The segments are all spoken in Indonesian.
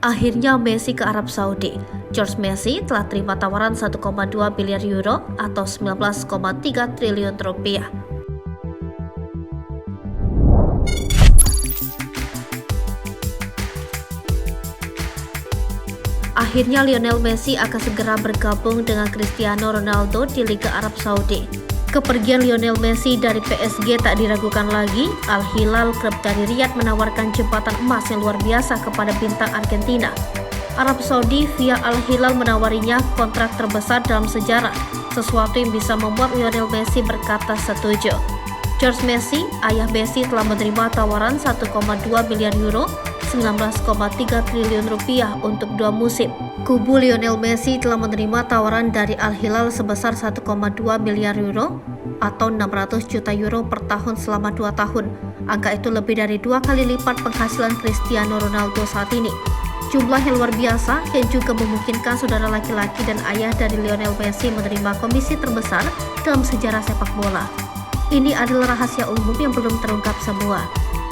Akhirnya Messi ke Arab Saudi. George Messi telah terima tawaran 1,2 miliar euro atau 19,3 triliun rupiah. Akhirnya Lionel Messi akan segera bergabung dengan Cristiano Ronaldo di Liga Arab Saudi. Kepergian Lionel Messi dari PSG tak diragukan lagi. Al Hilal, klub dari Riyadh, menawarkan jembatan emas yang luar biasa kepada bintang Argentina. Arab Saudi via Al Hilal menawarinya kontrak terbesar dalam sejarah, sesuatu yang bisa membuat Lionel Messi berkata setuju. George Messi, ayah Messi, telah menerima tawaran 1,2 miliar euro, 19,3 triliun rupiah untuk 2 musim. Kubu Lionel Messi telah menerima tawaran dari Al Hilal sebesar 1,2 miliar euro atau 600 juta euro per tahun selama 2 tahun. Angka itu lebih dari 2 kali lipat penghasilan Cristiano Ronaldo saat ini. Jumlah yang luar biasa yang juga memungkinkan saudara laki-laki dan ayah dari Lionel Messi menerima komisi terbesar dalam sejarah sepak bola. Ini adalah rahasia umum yang belum terungkap semua.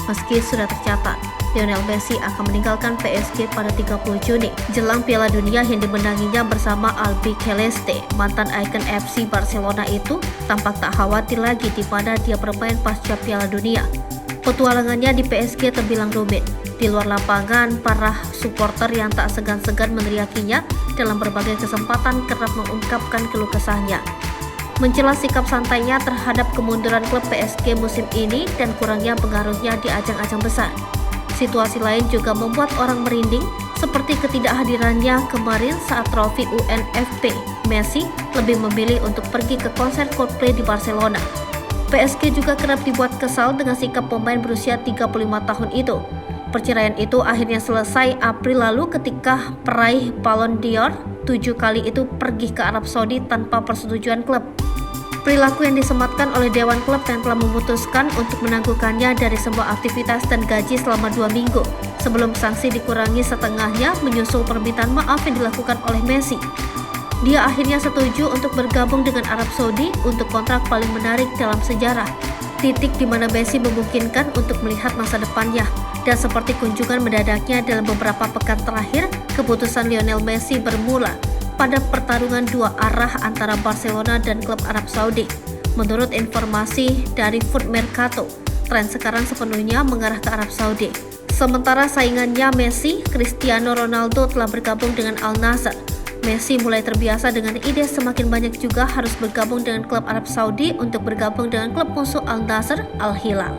Meski sudah tercatat, Lionel Messi akan meninggalkan PSG pada 30 Juni, jelang Piala Dunia yang dimenanginya bersama Albi Celeste. Mantan ikon FC Barcelona itu tampak tak khawatir lagi di mana dia bermain pasca Piala Dunia. Petualangannya di PSG terbilang rumit. Di luar lapangan, para supporter yang tak segan-segan meneriakinya dalam berbagai kesempatan kerap mengungkapkan keluh kesahnya. Mencela sikap santainya terhadap kemunduran klub PSG musim ini dan kurangnya pengaruhnya di ajang-ajang besar. Situasi lain juga membuat orang merinding, seperti ketidakhadirannya kemarin saat trofi UNFP. Messi lebih memilih untuk pergi ke konser Coldplay di Barcelona. PSG juga kerap dibuat kesal dengan sikap pemain berusia 35 tahun itu. Perceraian itu akhirnya selesai April lalu ketika peraih Ballon d'Or 7 kali itu pergi ke Arab Saudi tanpa persetujuan klub. Perilaku yang disematkan oleh Dewan Klub yang telah memutuskan untuk menangguhkannya dari semua aktivitas dan gaji selama 2 minggu, sebelum sanksi dikurangi setengahnya menyusul permintaan maaf yang dilakukan oleh Messi. Dia akhirnya setuju untuk bergabung dengan Arab Saudi untuk kontrak paling menarik dalam sejarah, titik di mana Messi memungkinkan untuk melihat masa depannya. Dan seperti kunjungan mendadaknya dalam beberapa pekan terakhir, keputusan Lionel Messi bermula pada pertarungan 2 arah antara Barcelona dan klub Arab Saudi. Menurut informasi dari Foot Mercato, tren sekarang sepenuhnya mengarah ke Arab Saudi. Sementara saingannya Messi, Cristiano Ronaldo telah bergabung dengan Al Nassr. Messi mulai terbiasa dengan ide semakin banyak juga harus bergabung dengan klub Arab Saudi untuk bergabung dengan klub musuh Al Nassr, Al Hilal.